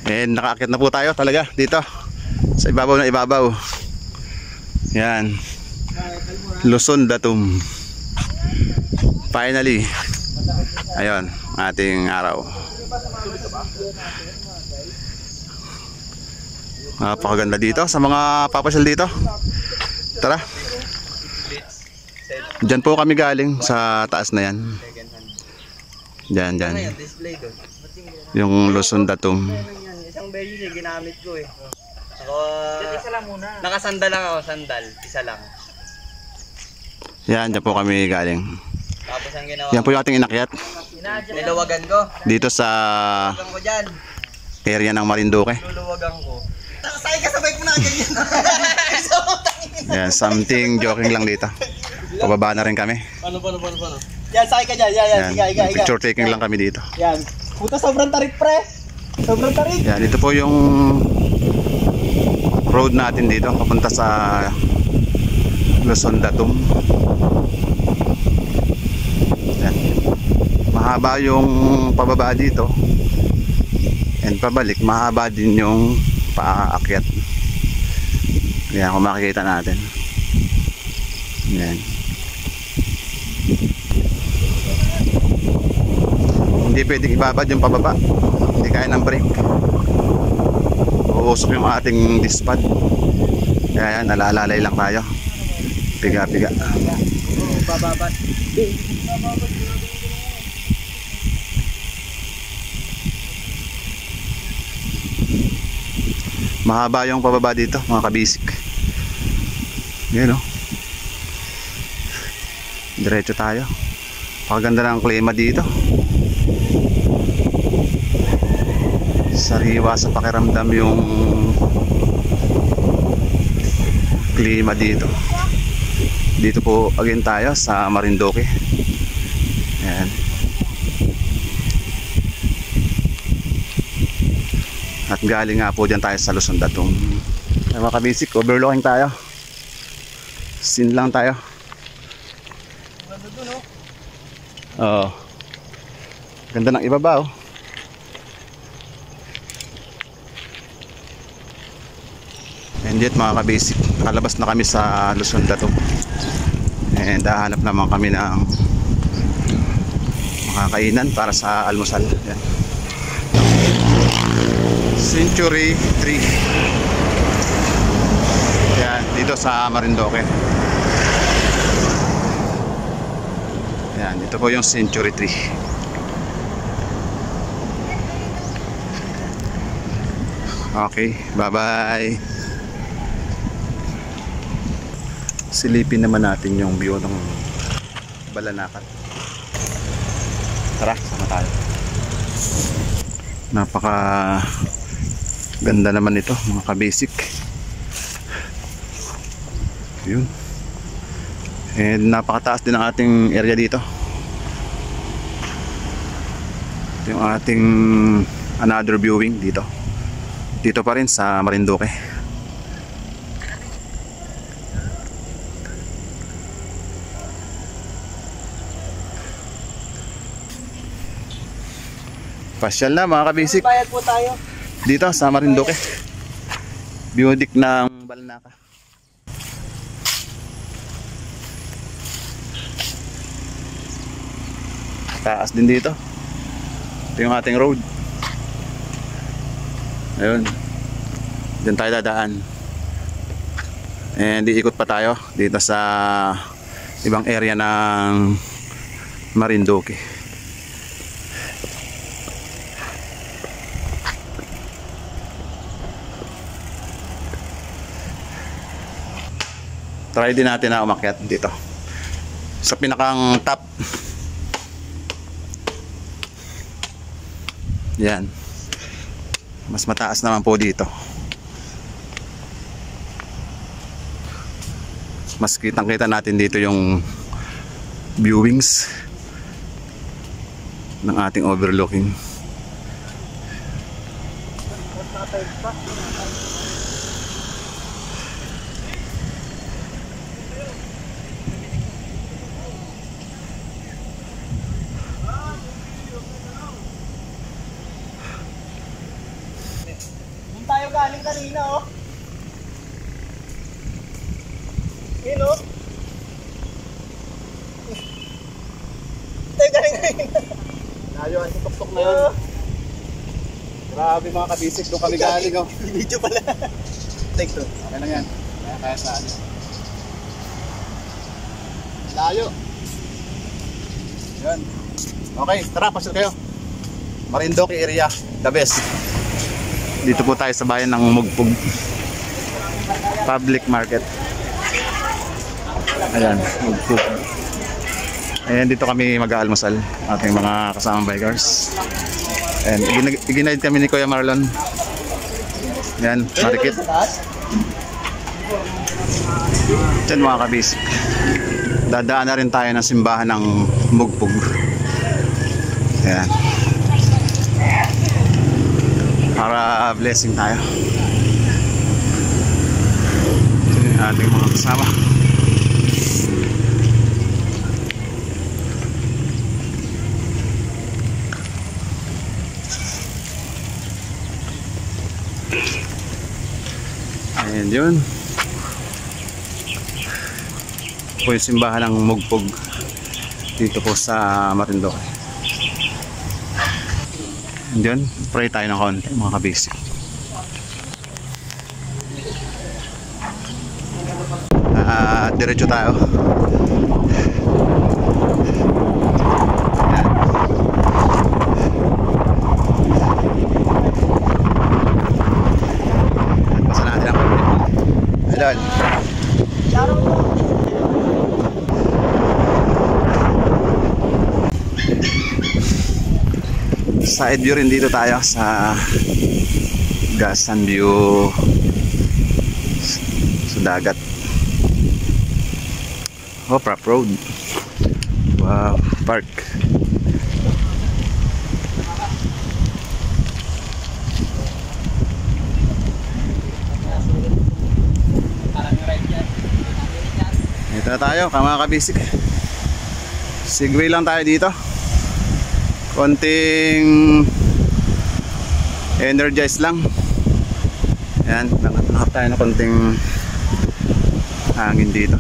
And nakaakyat na po tayo talaga dito sa ibabaw na ibabaw. Yan, Luzon Datum. Finally, ayun, ating araw. Napakaganda dito sa mga papasyal dito. Tara. Diyan po kami galing sa taas na yan. Diyan. Yung Luzon Datum. Isang beses ginamit ko eh. Ako, isa lang muna. Nakasandal lang ako, sandal. Isa lang. Yan, diyan po kami galing. Tapos ang ginawa Yan po yung ating inakyat. Niluwagan ko. Dito sa Niluwagan ko dyan. area ng Marinduque. Luluwagan ko. Sakay ka sa bike mo na ganyan. Yan, something joking lang dito. Pababa na rin kami. Paano? Yan, sakay ka dyan. Yan. Higa. Picture taking lang kami dito. Yan. Puta, sobrang tarik pre. Sobrang tarik. Yan, ito po yung road natin dito papunta sa Luzon Datum. Yan. Mahaba yung pababa dito. And pabalik, mahaba din yung paakyat. Yan, kung makikita natin. Yan. Hindi pwedeng ibabad yung pababa. Hindi kaya ng brake. Uusok yung ating dispad. Kaya yan, nalalalay lang tayo. Piga. Bababad. Mahaba yung pababa dito, mga kabisik. Yan o. Diretso tayo. Pakaganda ng klima dito. Sariwa sa pakiramdam yung klima dito. Dito po again tayo sa Marinduque. Ayan. At galing nga po dyan tayo sa Luzon Datum. Ay, mga kabisik, overlooking tayo. Sin lang tayo. Oo. Ganda ng ibaba oh. And yet mga kabisik, nakalabas na kami sa Luzon Datum. And hahanap naman kami ng makakainan para sa almusal. Yan. Century 3. Yan, dito sa Marinduque. Yan, dito po yung Century 3. Okay, bye-bye. Silipin naman natin yung view ng Balanakan. Tara, sama tayo. Napaka ganda naman ito mga kabasic. Yun. And napakataas din ang ating area dito. Ito yung ating another viewing dito. Dito pa rin sa Marinduque. Pasyal na mga kabisik. Bayad po tayo. Dito sa Marinduque. Biodik ng Balanakan. Taas din dito. Ito yung ating road. Ayun. Diyan tayo dadaan. And iikot pa tayo dito sa ibang area ng Marinduque. Try din natin na umakyat dito sa pinakang top. Yan. Mas mataas naman po dito. Mas kitang-kita natin dito yung viewings ng ating overlooking. Doon tayo galing kanina, oh. Yun, oh. Tayo galing kanina. Layo ang tutok na yun. Grabe mga kabisik, doon kami galing oh. Video pala. Take two. Kaya lang yan. Kaya saan yun. Layo. Yan. Okay, tara, pasok kayo. Marindoque area, the best. Dito po tayo sa bayan ng Mugpug Public Market. Ayan, Mugpug. Ayan, dito kami mag-aalmusal, ating mga kasamang bikers. And iginayad kami ni Kuya Marlon. Ayan, marikit. Diyan mga kabisik. Dadaan na rin tayo ng simbahan ng Mugpug. Ayan. Para blessing tayo. Ito yung ating mga kasama. Ayan yun. Po yung simbahan ng Mugpug dito po sa Marindoque. And yun, pray tayo ng konti mga kabisik. Diretso tayo. Ayan. Pasa natin ang konti. Ayan. Side view rin dito tayo sa Gasan View sa dagat. Prop Road. Wow, park. Dito na tayo, mga kabisik. Segway lang tayo dito. Konting energize lang. Ayan, nakap tayo na konting hangin dito.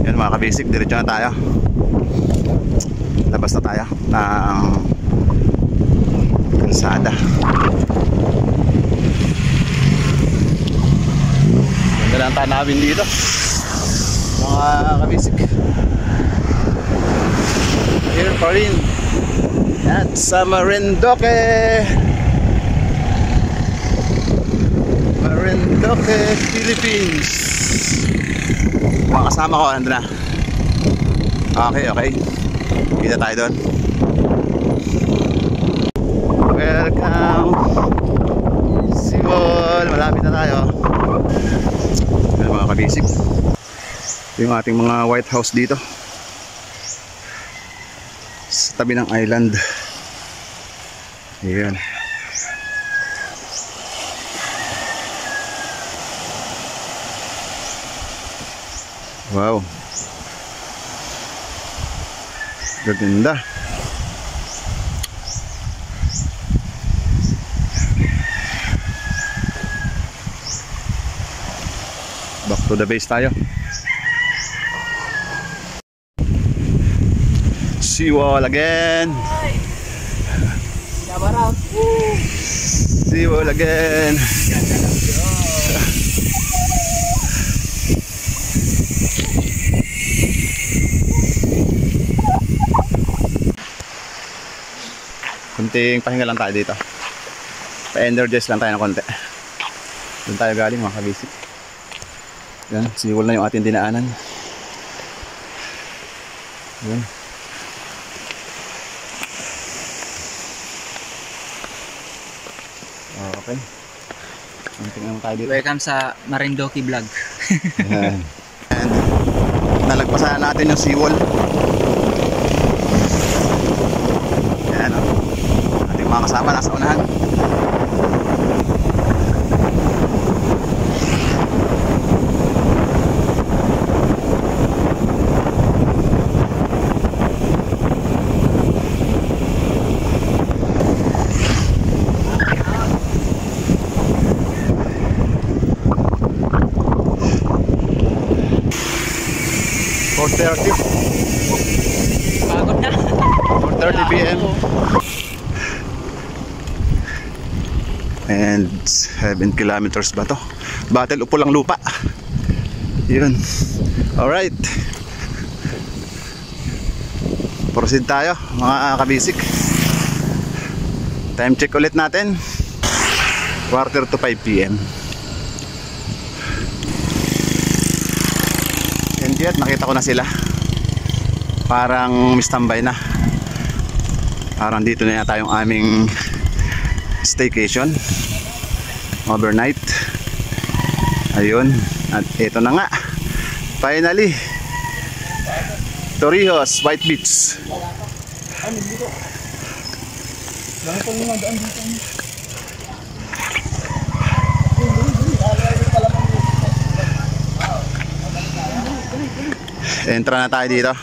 Yan mga kabisik, diretso na tayo. Labas na tayo ng kalsada. Ganda lang tayo namin dito mga kabisik. Here pa rin at sa Marindoque, Philippines. Mga kasama ko, ando na. Okay, kita tayo doon. Welcome Sibol, malapit na tayo. Ayan mga kabisik, yung ating mga White House dito sa tabi ng island. Ayan. Wow, gaganda. Back to the base tayo. Seawall again. Seawall again. Kunting pahinga lang tayo dito. Pa-energize lang tayo ng konti. Doon tayo galing mga kabisik. Yan, seawall na yung ating dinaanan. Yan. Okay. Tingnan tayo dito. Welcome sa Marindoque vlog. Yan. And nalagpasan natin yung seawall. Yan o. Ating mga kasama nasa unahan. 4:30. Pagod na. 4:30 p.m. And 7 kilometers ba to? Battle upo lang lupa. Yun. Alright. Proceed tayo mga kabisik. Time check ulit natin. 4:45 p.m. And yet nakita ko na sila. Parang mistambay na. Parang dito na yata yung aming staycation overnight. Ayun. At ito na nga, finally, Torrijos White Beach. Entra na tayo dito.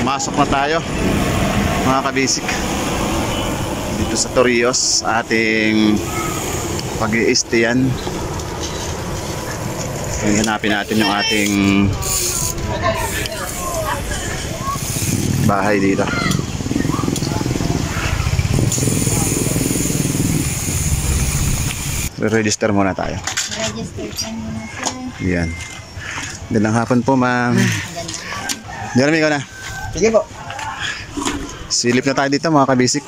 Masok na tayo mga kabisik dito sa Torrijos, ating pag-i-stayan. Hanapin natin yung ating bahay dito. Re-register muna tayo. Register muna sir. Yan. Magandang hapon po, ma'am. Jeremy, ikaw na. Sige po. Silip na tayo dito mga kabisik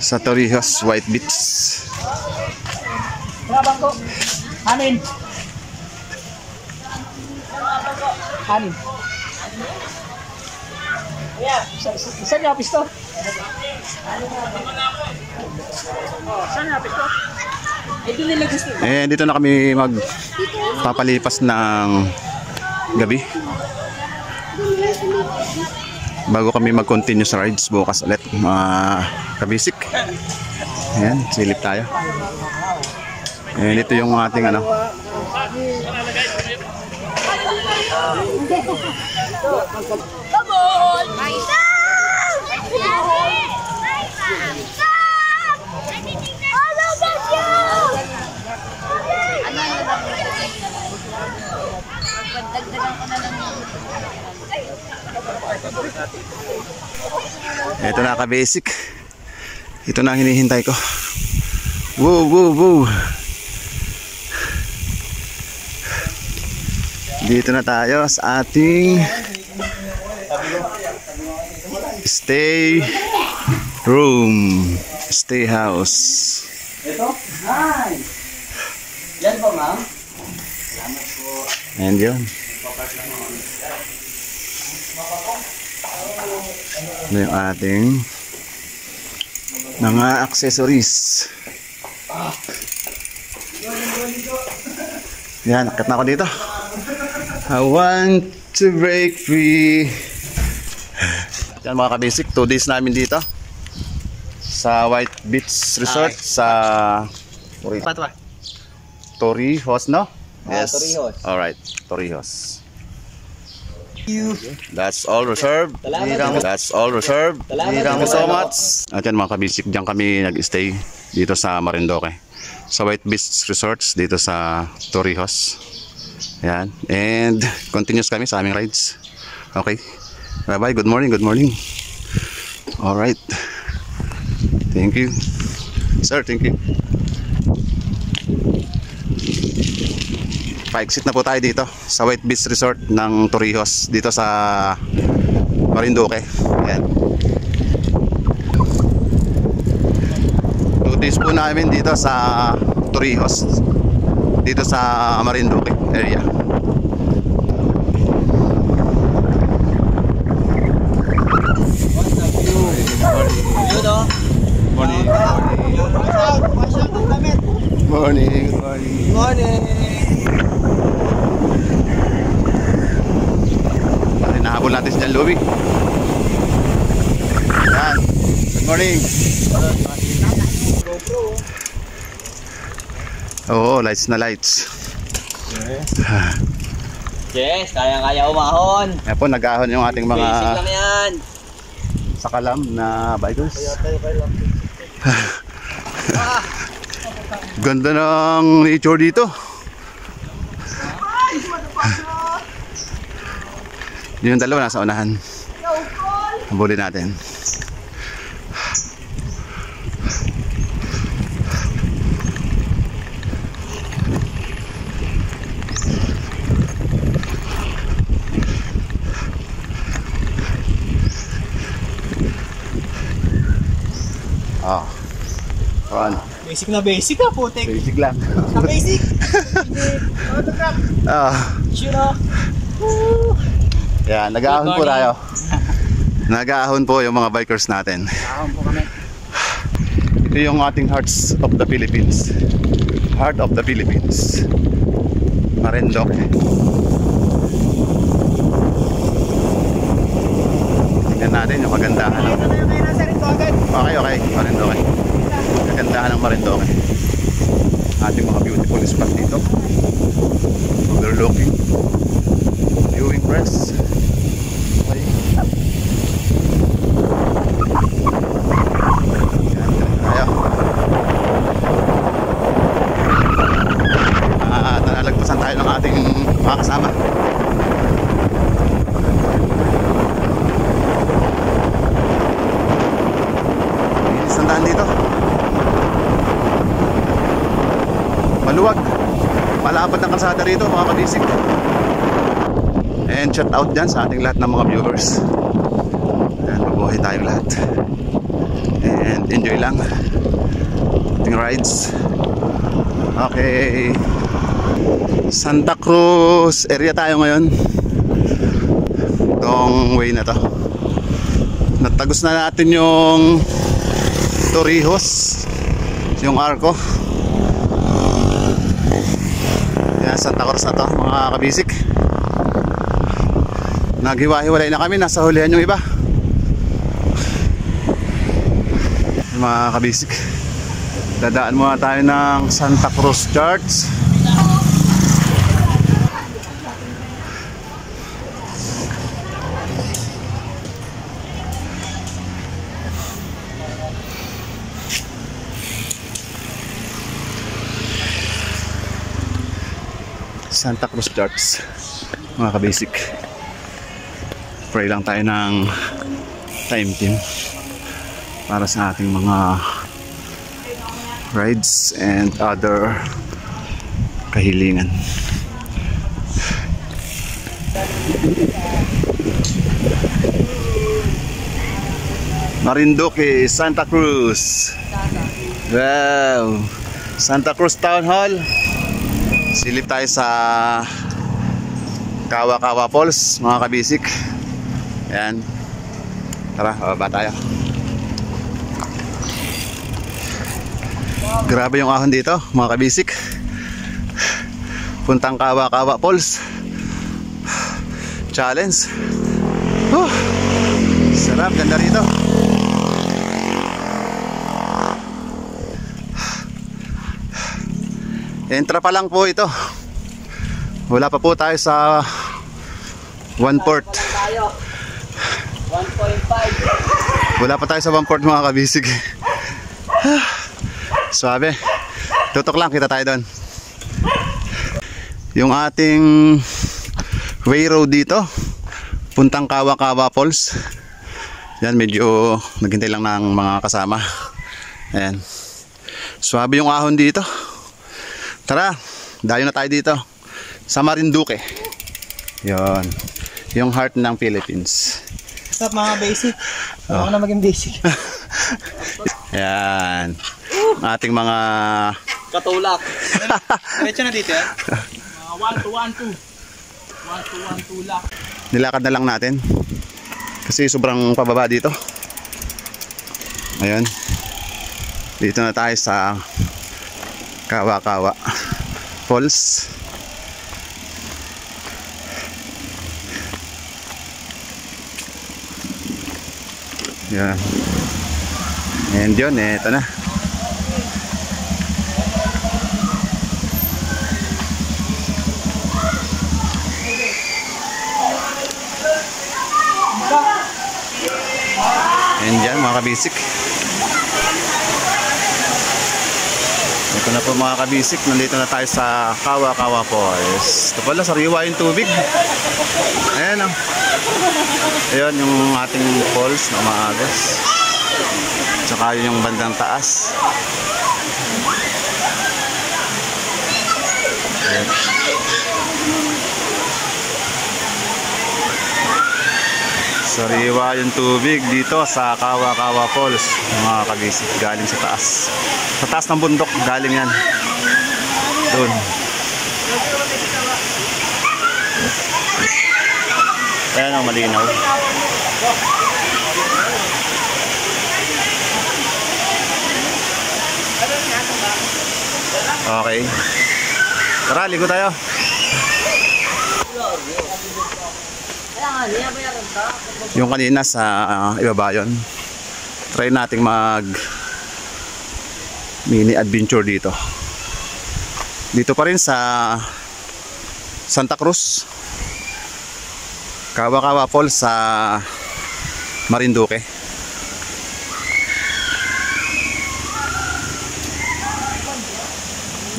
sa Torrijos White Beach. Trabang ko. Anin. Anin. Saan yung apis to? Saan yung apis to? Ito nila gusto. Eh, dito na kami magpapalipas ng gabi bago kami mag-continue sa rides bukas ulit mga kabisik. Ayan, silip tayo. Ayan, ito yung ating ano. Come on! Ito na ka-basic. Ito na ang hinihintay ko. Woo, woo, woo. Dito na tayo sa ating stay room, stay house. Ito? Nice! Yan po, ma'am. And yun. Ito yung ating mga accessories. Yan, akit na ako dito. I want to break free. Yan mga kabasic, 2 days namin dito sa White Beach Resort sa Torrijos, no? Yes. Torrijos. Alright, Torrijos. That's all reserved. That's all reserved. Thank you so much. At yan mga kabisik, diyan kami nag-stay dito sa Marinduque. Sa White Beach Resorts dito sa Torrijos. Yan. And continuous kami sa aming rides. Okay. Bye-bye. Good morning. Good morning. Alright. Thank you. Sir, thank you. Pa-exit na po tayo dito sa White Beach Resort ng Torrijos dito sa Marinduque. Ayan. 2 days po namin dito sa Torrijos dito sa Marinduque area. Morning. Morning. Morning. Morning! Hinahabol natin si Jan Louie. Yan. Good morning. Oo, lights na lights. Yes, kaya-kaya umahon. Yan po, nag-ahon yung ating Basic mga lang yan. sakalam na bikers. Ganda ng nature dito. Yung dalawa nasa unahan. Habulin natin. Ah. Run. Basic na basic ha, putik. Basic lang. Na basic. Autograph. Sure. Yan, nag-aahon po tayo. Nag-aahon po yung mga bikers natin. Ahon po kami. Ito yung ating Hearts of the Philippines. Heart of the Philippines. Marindoque. Tingnan natin yung kagandahan. Ito na yung kaya nasa rin ko agad. Okay. Marindoque. Kagandahan ng Marindoque. Ating mga beautiful spot dito. Overlooking. Viewing press. Okay. Tayo. Nalagpasan tayo ng ating mga kasama. Linis ng daan dito. Maluwag. Malapad ng kalsada rito mga kabisig. And shout out dyan sa ating lahat ng mga viewers. And mabuhay tayong lahat. And enjoy lang ating rides. Okay, Santa Cruz area tayo ngayon. Itong way na to. Natagos na natin yung Torrijos, yung Arco. Yan, Santa Cruz na to mga kabisik. Naghiwa-hiwalay na kami, nasa hulihan yung iba. Mga kabisik, dadaan muna tayo ng Santa Cruz Church. Santa Cruz Church mga kabisik. Pray lang tayo ng time team para sa ating mga rides and other kahilingan. Marindoque, Santa Cruz. Wow, Santa Cruz Town Hall. Silip tayo sa Kawa-Kawa Falls mga kabisik. Ayan. Tara, bababa tayo. Grabe yung ahon dito mga kabisik. Puntang Kawa-Kawa Falls. Challenge. Sarap, ganda rito. Entra pa lang po ito. Wala pa po tayo sa 1/4. 1.5. Wala pa tayo sa 1/4 mga kabisig. Suabe. Tutok lang, kita tayo doon. Yung ating way road dito, puntang Kawa-Kawa Falls. Yan, medyo naghintay lang ng mga kasama. Ayan. Suabe yung ahon dito. Tara, dayo na tayo dito sa Marinduque. Yon, yung heart ng Philippines. What's up mga basic? Ako na maging basic. Yan, ating mga Katulak. Diretso na dito yan. 1-2-1-2. 1-2-1-2 lak. nilakad na lang natin kasi sobrang pababa dito. Ayun, dito na tayo sa Kawa-Kawa Falls. Yan. And yun, eto na. And yan mga kabisik. Ito na po mga kabisik, nandito na tayo sa Kawa-Kawa Falls. Ito pala, sariwa yung tubig. Ayan o. Ayan yung ating falls na umaagos. Tsaka yun yung bandang taas. Ayan. Sariwa yung tubig dito sa Kawa-Kawa Falls, mga kabisik, galing sa taas. Sa taas ng bundok, galing yan. Doon. Ayan ang malinaw. Okay. Tara, ligo tayo. Yung kanina sa ibaba yun. Try nating mag mini adventure dito. Dito pa rin sa Santa Cruz, Kawa-Kawa Falls sa Marinduque.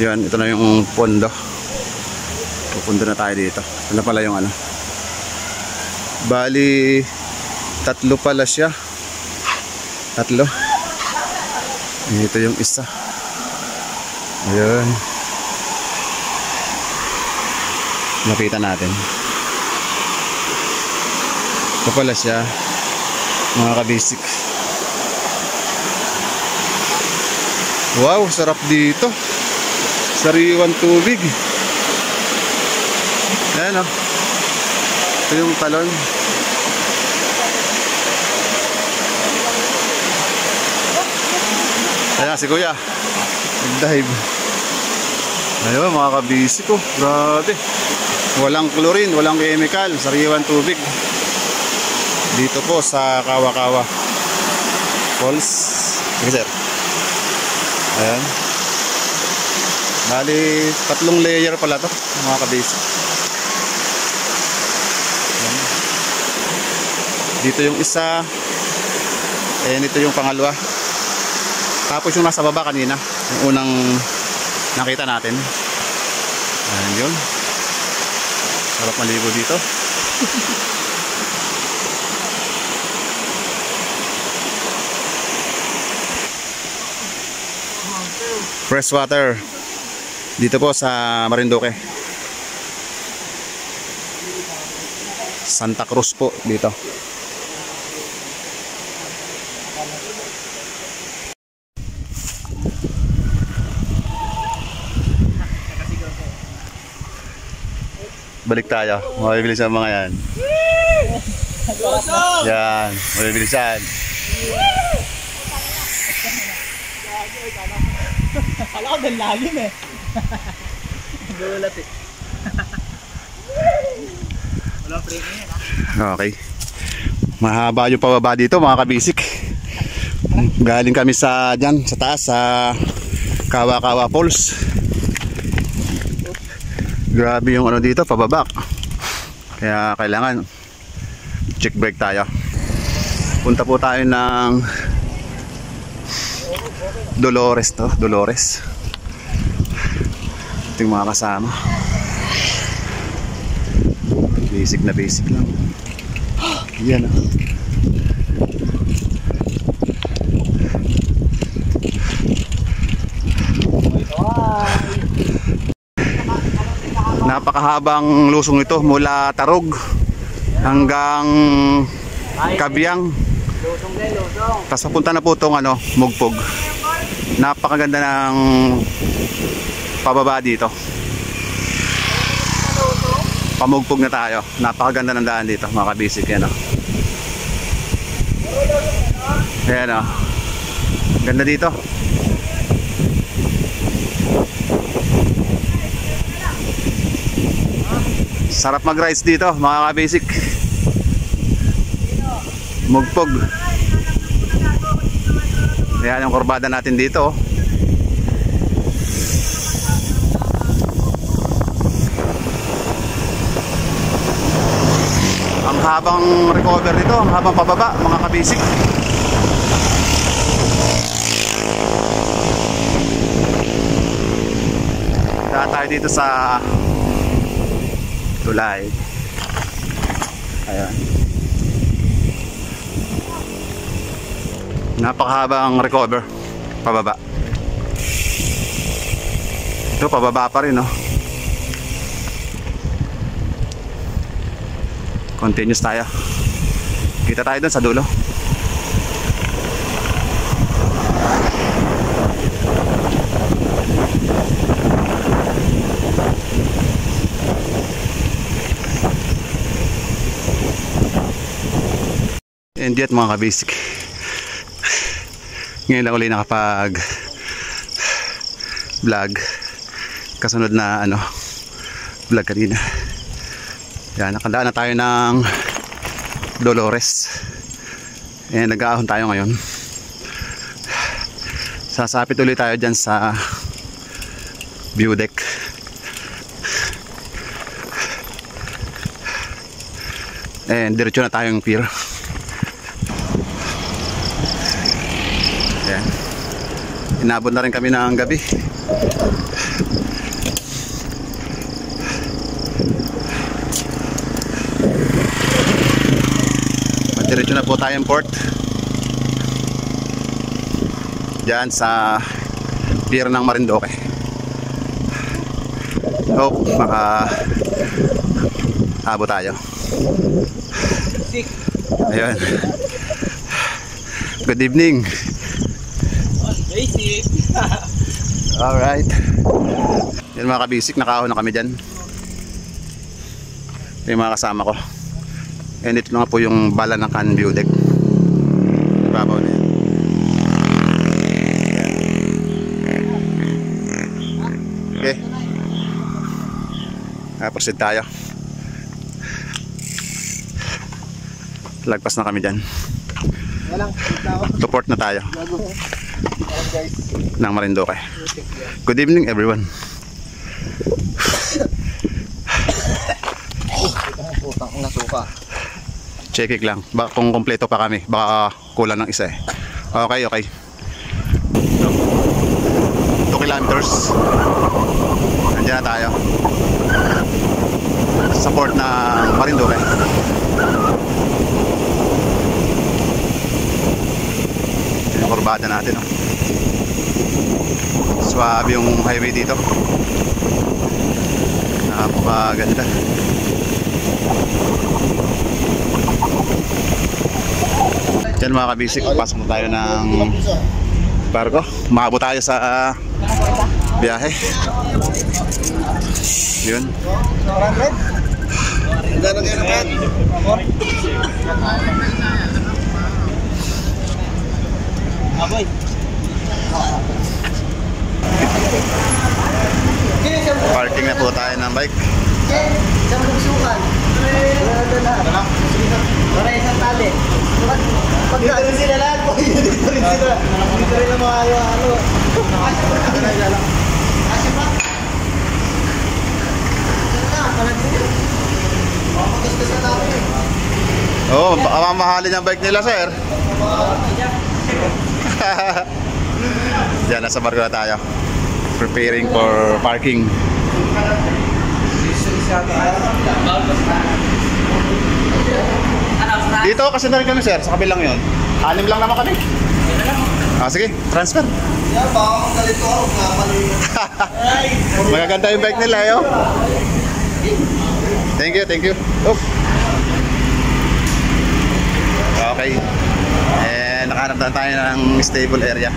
Yan, ito na yung pondo. Pupunta na tayo dito. Ito na pala yung ano. Bali, 3 pala siya. 3. Ito yung isa. Ayan. Nakita natin. Ito pala siya, mga kabisik. Wow, sarap dito. Sariwan tubig. Ayan o. Ito yung talon. Ayan si Kuya, nag-dive. Ayun mga kabisik ko. Grabe. Walang chlorine, walang chemical. Sariwan tubig. Dito po sa Kawa-Kawa Falls. Sige sir. Ayan. Bali 3 layer pala to, mga kabisik. Ayan. Dito yung isa. Ayan, ito yung pangalawa. Tapos yung nasa baba kanina, yung unang nakita natin. Ayan yun. Sarap maligo dito. Fresh water. Dito po sa Marinduque. Santa Cruz po dito. Balik tayo. Mabibilisan mga yan. Yan. Mabibilisan. Kala ko din lalim eh. Gulat eh. Walang framing eh. Okay. Mahaba yung pababa dito mga kabisik. Galing kami sa dyan, sa taas, sa Kawa-Kawa Falls. Grabe yung ano dito, pababa. Kaya kailangan check break tayo. Punta po tayo ng Dolores to, Dolores. Ito yung mga kasama. Basic na basic lang. Yan ah. Napakahabang lusong ito mula Tarog hanggang Kabyang. Tapos papunta na po itong ano, Mugpog. Napakaganda ng pababa dito. Pamugpog na tayo. Napakaganda ng daan dito mga kabisik. Yan o. Ayan o. Ganda dito. Sarap mag-rides dito mga kabisik. Mugpog. Ayan yung kurbada natin dito. Ang habang recover dito, ang habang pababa mga kabisik. Kaya tayo dito sa tulay. Ayan. Napakahabang recover. Pababa. Ito, pababa pa rin, no? Continuous tayo. Kita tayo dun sa dulo. And yet mga kabasic, ngayon lang ulit nakapag vlog kasunod na vlog kanina. Yan, nakandaan na tayo ng Dolores. And nag-aahon tayo ngayon. Sasapit ulit tayo dyan sa view deck. And diretso na tayong pier. Ayan. Inabot na rin kami ng gabi. Diretso na po tayong port. Diyan sa pier ng Marindoque. Hope abot tayo. Ayun. Good evening. Alright. Yan mga kabisik, nakahon na kami dyan. Yung mga kasama ko. And ito nga po yung bala ng can view deck. Babaw na yan. Okay. Proceed tayo. Lagpas na kami dyan. Support na tayo ng Marindoque. Good evening everyone. Check it lang. Baka kung kompleto pa kami, baka kulang ng isa eh. Okay, okay. 2 kilometers. Nandiyan na tayo. Support ng Marindoque. Yung kurbada natin, oh. Suwabe yung highway dito. Napakaganda. Diyan mga kabisik, pasok na tayo ng barko. Maabot tayo sa biyahe. Yun. Parking na po tayo ng bike. Isang bugsukan. Para isang tali. Dito rin sila lahat po. Dito rin sila. Dito rin ang mga Kasi ba? Oo, baka mahalin yung bike nila, sir. Diyan, nasa barko na tayo. Preparing for parking. Dito kasi na rin kami, sir. Sa kabilang yun. 6 lang naman kami. Sige, transfer. Magaganda yung bike nila, yo. Thank you, thank you. Oof. Okay. Nakahanap na tayo ng stable area.